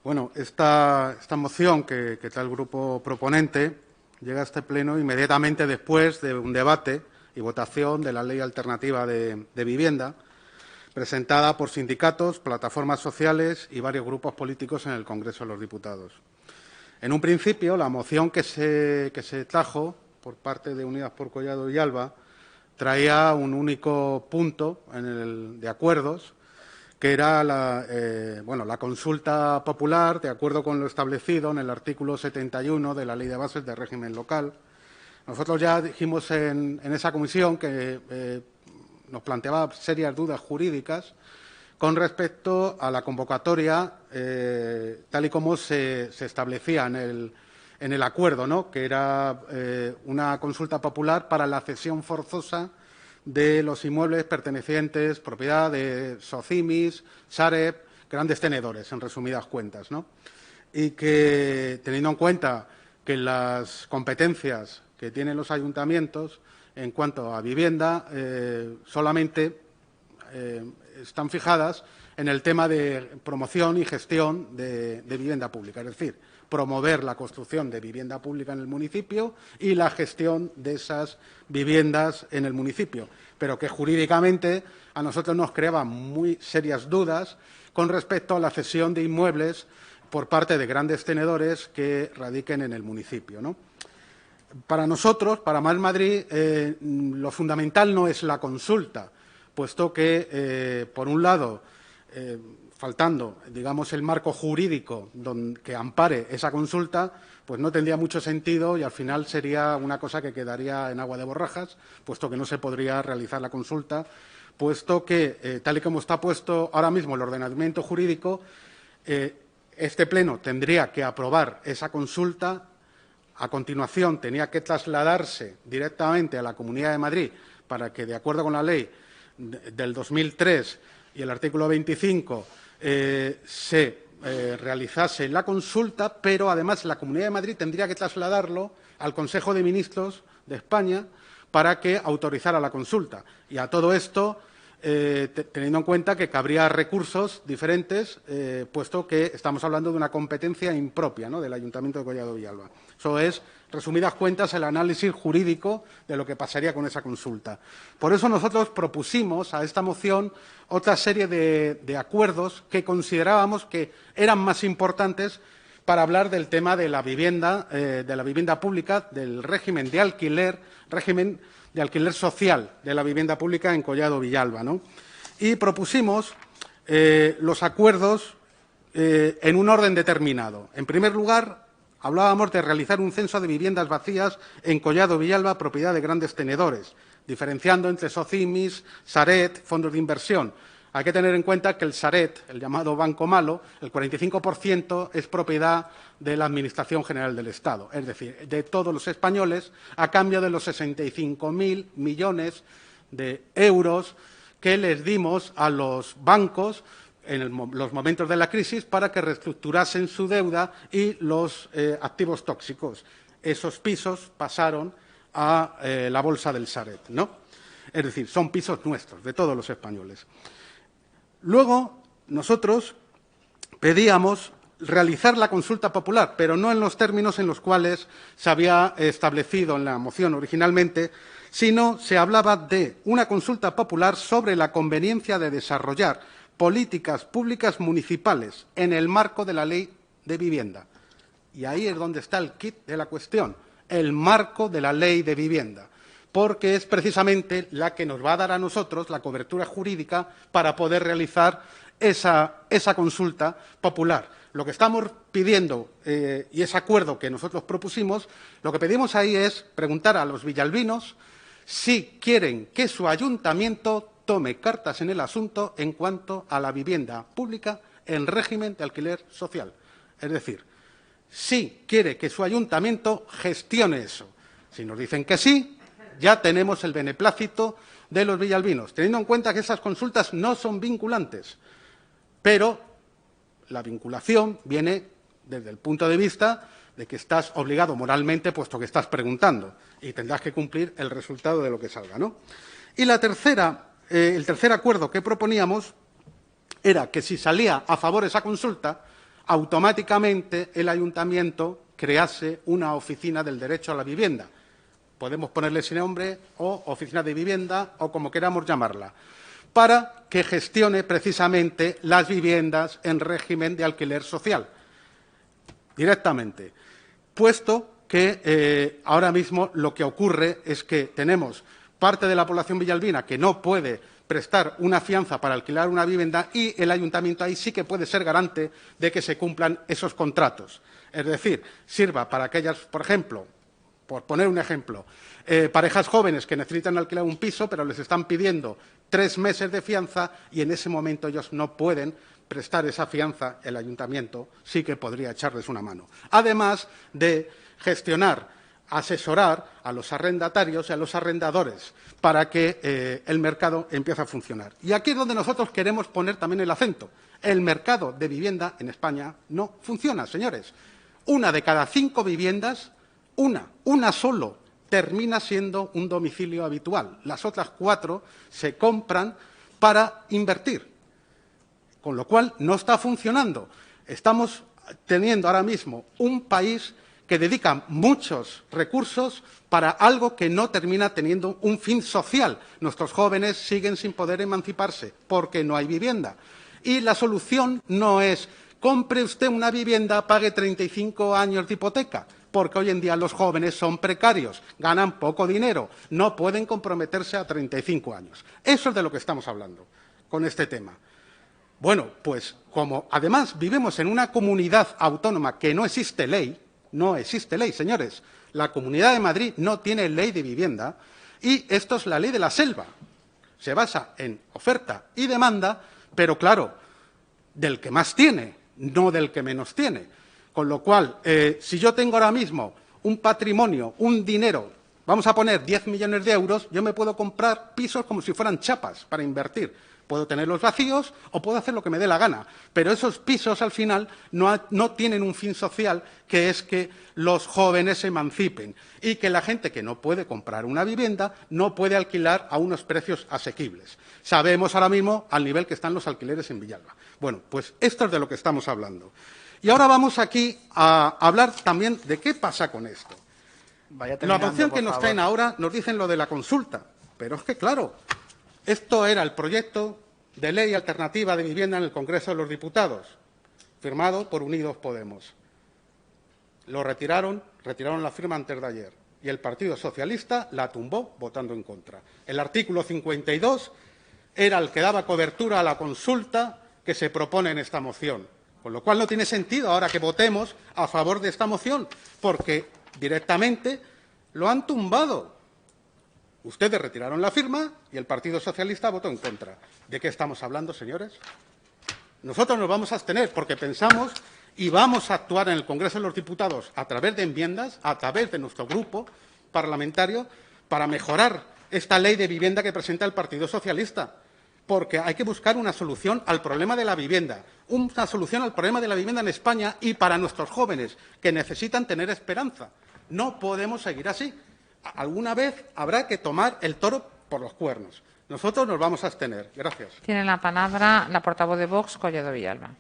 Bueno, esta moción que trae el grupo proponente llega a este pleno inmediatamente después de un debate y votación de la Ley Alternativa de Vivienda, presentada por sindicatos, plataformas sociales y varios grupos políticos en el Congreso de los Diputados. En un principio, la moción que se trajo por parte de Unidas por Collado Villalba traía un único punto de acuerdos, que era la consulta popular, de acuerdo con lo establecido en el artículo 71 de la Ley de Bases de Régimen Local. Nosotros ya dijimos en esa comisión que nos planteaba serias dudas jurídicas con respecto a la convocatoria, tal y como se establecía en el acuerdo, ¿no?, que era una consulta popular para la cesión forzosa de los inmuebles pertenecientes, propiedad de Socimis, Sareb, grandes tenedores, en resumidas cuentas, ¿no? Y que, teniendo en cuenta que las competencias que tienen los ayuntamientos en cuanto a vivienda solamente están fijadas en el tema de promoción y gestión de vivienda pública, es decir, promover la construcción de vivienda pública en el municipio y la gestión de esas viviendas en el municipio, pero que jurídicamente a nosotros nos creaba muy serias dudas con respecto a la cesión de inmuebles por parte de grandes tenedores que radiquen en el municipio, ¿no? Para nosotros, para Más Madrid, lo fundamental no es la consulta, puesto que, por un lado, faltando, digamos, el marco jurídico que ampare esa consulta, pues no tendría mucho sentido y al final sería una cosa que quedaría en agua de borrajas, puesto que no se podría realizar la consulta, puesto que, tal y como está puesto ahora mismo el ordenamiento jurídico, este Pleno tendría que aprobar esa consulta. A continuación, tenía que trasladarse directamente a la Comunidad de Madrid para que, de acuerdo con la ley del 2003 y el artículo 25, se realizase la consulta, pero además la Comunidad de Madrid tendría que trasladarlo al Consejo de Ministros de España para que autorizara la consulta. Y a todo esto, teniendo en cuenta que cabría recursos diferentes, puesto que estamos hablando de una competencia impropia, ¿no?, del Ayuntamiento de Collado Villalba. Eso es, resumidas cuentas, el análisis jurídico de lo que pasaría con esa consulta. Por eso nosotros propusimos a esta moción otra serie de acuerdos que considerábamos que eran más importantes para hablar del tema de la vivienda pública, del régimen de alquiler social de la vivienda pública en Collado Villalba, ¿no? Y propusimos los acuerdos en un orden determinado. En primer lugar, hablábamos de realizar un censo de viviendas vacías en Collado Villalba, propiedad de grandes tenedores, diferenciando entre Socimis, Sareb, fondos de inversión. Hay que tener en cuenta que el Sareb, el llamado Banco Malo, el 45% es propiedad de la Administración General del Estado, es decir, de todos los españoles, a cambio de los 65.000 millones de euros que les dimos a los bancos en los momentos de la crisis para que reestructurasen su deuda y los activos tóxicos. Esos pisos pasaron a la bolsa del Sareb, ¿no? Es decir, son pisos nuestros, de todos los españoles. Luego, nosotros pedíamos realizar la consulta popular, pero no en los términos en los cuales se había establecido en la moción originalmente, sino se hablaba de una consulta popular sobre la conveniencia de desarrollar políticas públicas municipales en el marco de la Ley de Vivienda. Y ahí es donde está el quid de la cuestión, el marco de la Ley de Vivienda, porque es precisamente la que nos va a dar a nosotros la cobertura jurídica para poder realizar esa consulta popular. Lo que estamos pidiendo, y ese acuerdo que nosotros propusimos, lo que pedimos ahí es preguntar a los villalbinos si quieren que su ayuntamiento tome cartas en el asunto en cuanto a la vivienda pública en régimen de alquiler social. Es decir, si quiere que su ayuntamiento gestione eso. Si nos dicen que sí, ya tenemos el beneplácito de los villalbinos, teniendo en cuenta que esas consultas no son vinculantes, pero la vinculación viene desde el punto de vista de que estás obligado moralmente, puesto que estás preguntando, y tendrás que cumplir el resultado de lo que salga, ¿no? Y el tercer acuerdo que proponíamos era que si salía a favor esa consulta, automáticamente el ayuntamiento crease una oficina del derecho a la vivienda. Podemos ponerle ese nombre, o oficina de vivienda, o como queramos llamarla, para que gestione precisamente las viviendas en régimen de alquiler social, directamente, puesto que ahora mismo lo que ocurre es que tenemos parte de la población villalbina que no puede prestar una fianza para alquilar una vivienda y el ayuntamiento ahí sí que puede ser garante de que se cumplan esos contratos. Es decir, sirva para aquellas, por ejemplo, por poner un ejemplo, parejas jóvenes que necesitan alquilar un piso, pero les están pidiendo 3 meses de fianza y en ese momento ellos no pueden prestar esa fianza, el ayuntamiento sí que podría echarles una mano. Además de gestionar, asesorar a los arrendatarios y a los arrendadores para que el mercado empiece a funcionar. Y aquí es donde nosotros queremos poner también el acento. El mercado de vivienda en España no funciona, señores. 1 de cada 5 viviendas, una solo, termina siendo un domicilio habitual. Las otras 4 se compran para invertir, con lo cual no está funcionando. Estamos teniendo ahora mismo un país que dedica muchos recursos para algo que no termina teniendo un fin social. Nuestros jóvenes siguen sin poder emanciparse porque no hay vivienda. Y la solución no es compre usted una vivienda, pague 35 años de hipoteca, porque hoy en día los jóvenes son precarios, ganan poco dinero, no pueden comprometerse a 35 años. Eso es de lo que estamos hablando con este tema. Bueno, pues como además vivimos en una comunidad autónoma que no existe ley, señores, la Comunidad de Madrid no tiene ley de vivienda y esto es la ley de la selva. Se basa en oferta y demanda, pero claro, del que más tiene, no del que menos tiene. Con lo cual, si yo tengo ahora mismo un patrimonio, un dinero, vamos a poner 10 millones de euros, yo me puedo comprar pisos como si fueran chapas para invertir. Puedo tenerlos vacíos o puedo hacer lo que me dé la gana, pero esos pisos al final no tienen un fin social, que es que los jóvenes se emancipen y que la gente que no puede comprar una vivienda no puede alquilar a unos precios asequibles. Sabemos ahora mismo al nivel que están los alquileres en Villalba. Bueno, pues esto es de lo que estamos hablando. Y ahora vamos aquí a hablar también de qué pasa con esto. La moción que nos traen ahora nos dicen lo de la consulta, pero es que, claro, esto era el proyecto de ley alternativa de vivienda en el Congreso de los Diputados, firmado por Unidos Podemos. Lo retiraron la firma antes de ayer y el Partido Socialista la tumbó votando en contra. El artículo 52 era el que daba cobertura a la consulta que se propone en esta moción, con lo cual no tiene sentido ahora que votemos a favor de esta moción, porque directamente lo han tumbado. Ustedes retiraron la firma y el Partido Socialista votó en contra. ¿De qué estamos hablando, señores? Nosotros nos vamos a abstener porque pensamos y vamos a actuar en el Congreso de los Diputados a través de enmiendas, a través de nuestro grupo parlamentario, para mejorar esta ley de vivienda que presenta el Partido Socialista, porque hay que buscar una solución al problema de la vivienda, una solución al problema de la vivienda en España y para nuestros jóvenes que necesitan tener esperanza. No podemos seguir así. Alguna vez habrá que tomar el toro por los cuernos. Nosotros nos vamos a abstener. Gracias. Tiene la palabra la portavoz de Vox, Collado Villalba.